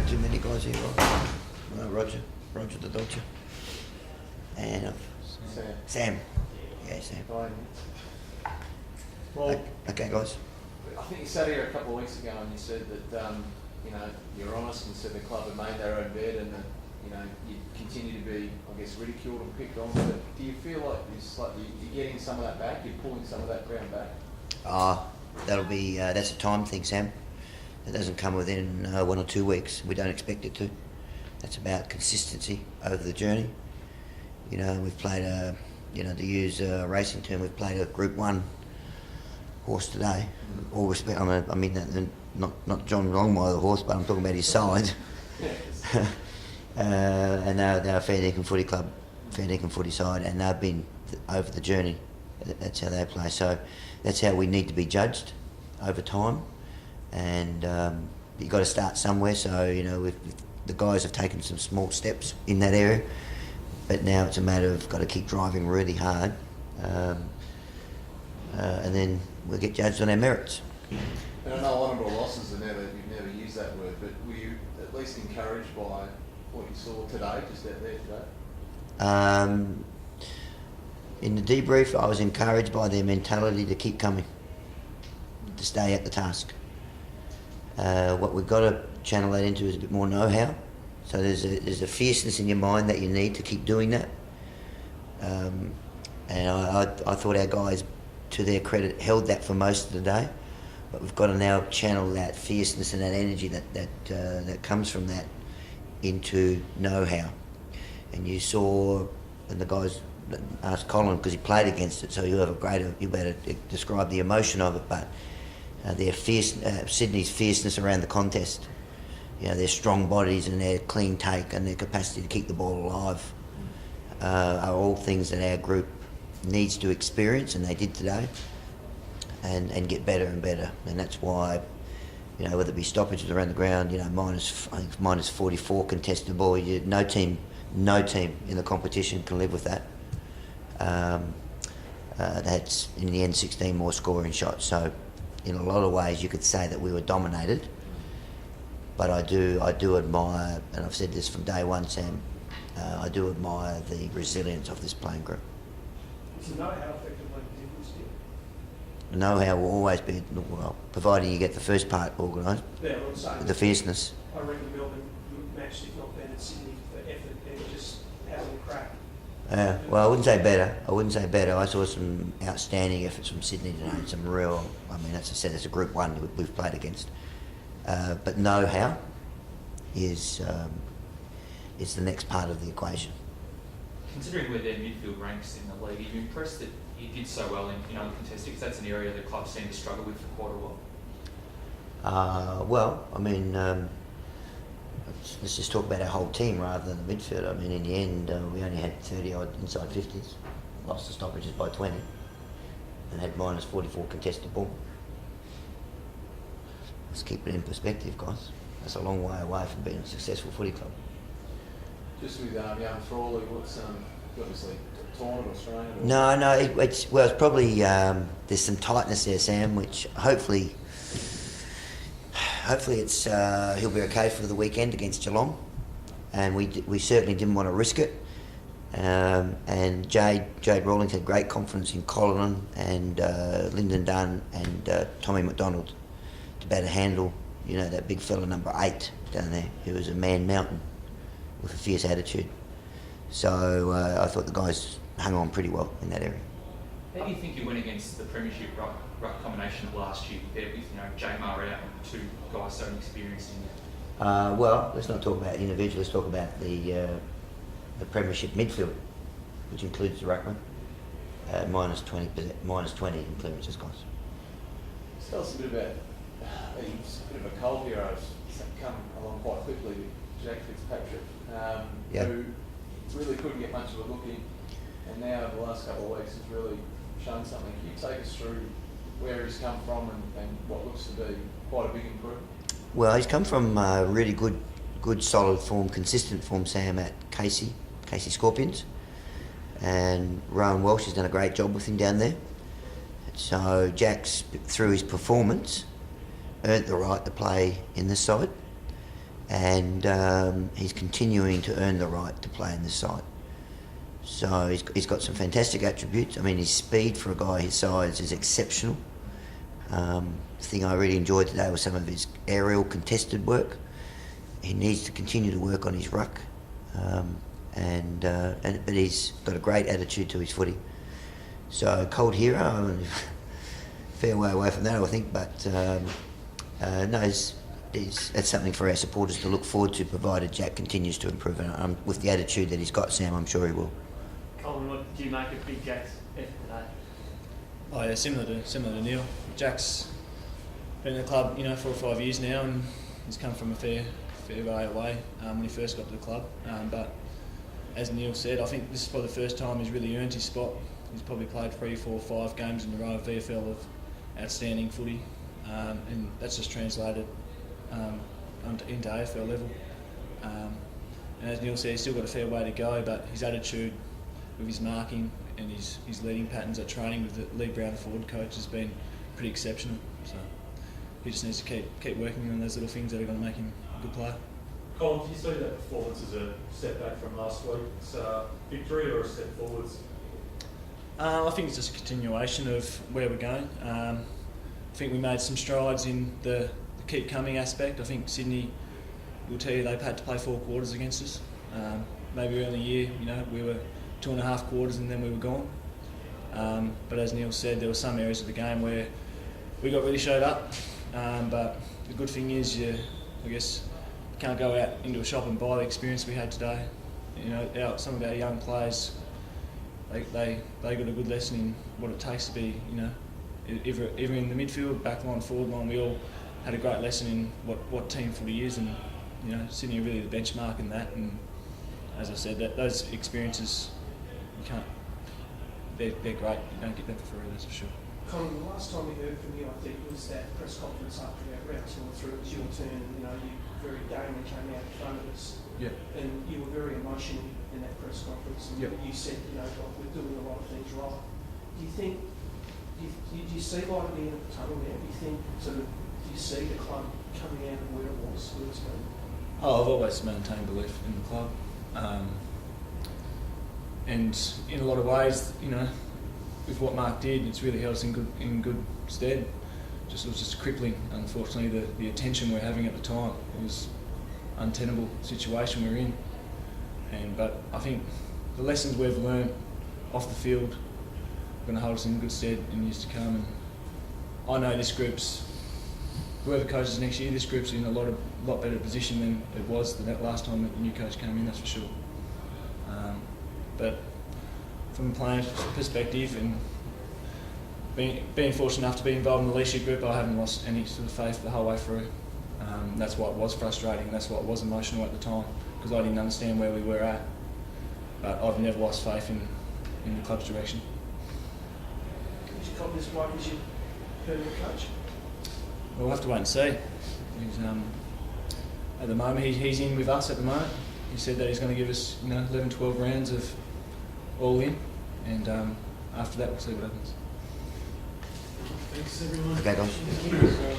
too many guys here, Roger the Dodger. And Sam. Yeah, Sam. Well, okay, guys. I think you sat here a couple of weeks ago and you said that you're honest and said the club had made their own bed and that you continue to be, I guess, ridiculed and picked on. But do you feel like you're getting some of that back? You're pulling some of that ground back? That'll be that's a time thing, Sam. It doesn't come within 1 or 2 weeks. We don't expect it to. That's about consistency over the journey. We've played to use a racing term, we've played a Group 1 horse today. All respect, I mean that, not John Longmire the horse, but I'm talking about his side. And they're a fair dinkum footy club, fair dinkum footy side, and they've been over the journey. That's how they play. So that's how we need to be judged over time. And you've got to start somewhere. So the guys have taken some small steps in that area, but now it's a matter of got to keep driving really hard, and then we'll get judged on our merits. And I know honourable losses you've never used that word, but were you at least encouraged by what you saw today, just out there today? In the debrief, I was encouraged by their mentality to keep coming, to stay at the task. What we've got to channel that into is a bit more know-how. So there's a fierceness in your mind that you need to keep doing that. And I thought our guys, to their credit, held that for most of the day. But we've got to now channel that fierceness and that energy that comes from that into know-how. And you saw, and the guys asked Colin because he played against it, so you better describe the emotion of it. But their Sydney's fierceness around the contest, their strong bodies and their clean take and their capacity to keep the ball alive are all things that our group needs to experience, and they did today, and get better and better. And that's why, whether it be stoppages around the ground, minus 44 contested ball, no team in the competition can live with that. That's in the end 16 more scoring shots. So in a lot of ways you could say that we were dominated, but I do admire, and I've said this from day one, Sam, I do admire the resilience of this playing group. So know how effectively difference here? Know-how will always be, providing you get the first part organised, Yeah, I'm saying the fierceness. I reckon Melbourne matched, if not better, Sydney for effort and just having a crack. Well, I wouldn't say better. I saw some outstanding efforts from Sydney today. Some real, as I said, it's a Group 1 we've played against. But know-how is the next part of the equation. Considering where their midfield ranks in the league, are you impressed that he did so well in uncontested? Because that's an area the club seemed to struggle with for quite a while. Let's just talk about our whole team rather than the midfield. In the end, we only had 30 odd inside 50s, lost the stoppages by 20, and had minus 44 contested ball. Let's keep it in perspective, guys. That's a long way away from being a successful footy club. Just with young Frawley, what's obviously torn or strained? No, it's probably there's some tightness there, Sam, which hopefully it's he'll be okay for the weekend against Geelong, and we certainly didn't want to risk it. And Jade Rawlings had great confidence in Colin and Lyndon Dunn and Tommy McDonald to better handle that big fella number 8 down there, who was a man mountain with a fierce attitude. So I thought the guys hung on pretty well in that area. How do you think you went against the premiership ruck combination of last year, there with Jamar out and 2 guys so inexperienced in there? Well, let's not talk about individuals. Let's talk about the premiership midfield, which includes the ruckman. Minus 20 in clearances, guys. Just tell us a bit about he's a bit of a cold hero. It's come along quite quickly with Jack Fitzpatrick, who really couldn't get much of a look in, and now over the last couple of weeks has really shown something. Can you take us through where he's come from and what looks to be quite a big improvement? Well, he's come from really good solid form, consistent form, Sam, at Casey Scorpions, and Rowan Welsh has done a great job with him down there. So Jack's, through his performance, earned the right to play in this side, and he's continuing to earn the right to play in the side. So he's got some fantastic attributes. I mean, his speed for a guy his size is exceptional. The thing I really enjoyed today was some of his aerial contested work. He needs to continue to work on his ruck, but he's got a great attitude to his footy. So cold hero, I mean, fair way away from that, I think. But no, that's something for our supporters to look forward to, provided Jack continues to improve. And with the attitude that he's got, Sam, I'm sure he will. Colin, what do you make of Big Jack's effort today? Oh yeah, similar to Neil. Jack's been in the club, 4 or 5 years now, and he's come from a fair way away when he first got to the club. But as Neil said, I think this is probably the first time he's really earned his spot. He's probably played 3, 4, 5 games in a row of VFL of outstanding footy, and that's just translated into AFL level. And as Neil said, he's still got a fair way to go, but his attitude with his marking and his leading patterns at training with the Lee Brown forward coach has been pretty exceptional. So he just needs to keep working on those little things that are going to make him a good player. Colin, do you see that performance as a step back from last week's victory or a step forwards? I think it's just a continuation of where we're going. I think we made some strides in the keep coming aspect. I think Sydney will tell you they've had to play 4 quarters against us. Maybe early in the year, we were 2.5 quarters and then we were gone. But as Neil said, there were some areas of the game where we got really showed up. But the good thing is, I guess, you can't go out into a shop and buy the experience we had today. Some of our young players, they got a good lesson in what it takes to be, either in the midfield, back line, forward line. We all had a great lesson in what team footy is, and Sydney are really the benchmark in that. And as I said, those experiences, they're great. You don't get them for free, that's for sure. Colin, the last time we heard from you, I think, was that press conference after round 2 or 3. It was your turn, and you very gamely came out in front of us. Yeah. And you were very emotional in that press conference. And you said, we're doing a lot of things right. Do you think, do you see light at the end of the tunnel now? Do you think, do you see the club coming out of where it was, where it's going? Oh, I've always maintained belief in the club. And in a lot of ways, with what Mark did, it's really held us in good stead. It was just crippling, unfortunately, the attention we're having at the time. It was an untenable situation we're in. But I think the lessons we've learned off the field are going to hold us in good stead in years to come. And I know this group's, whoever coaches next year, this group's in a lot better position than it was that last time that the new coach came in, that's for sure. But from a playing perspective and being fortunate enough to be involved in the leadership group, I haven't lost any sort of faith the whole way through. That's why it was frustrating, that's why it was emotional at the time, because I didn't understand where we were at. But I've never lost faith in the club's direction. Did you copy this bloke as your permanent coach? We'll have to wait and see. At the moment, he's in with us at the moment. He said that he's going to give us 11, 12 rounds of all in, and after that we'll see what happens. Thanks everyone. Okay, guys.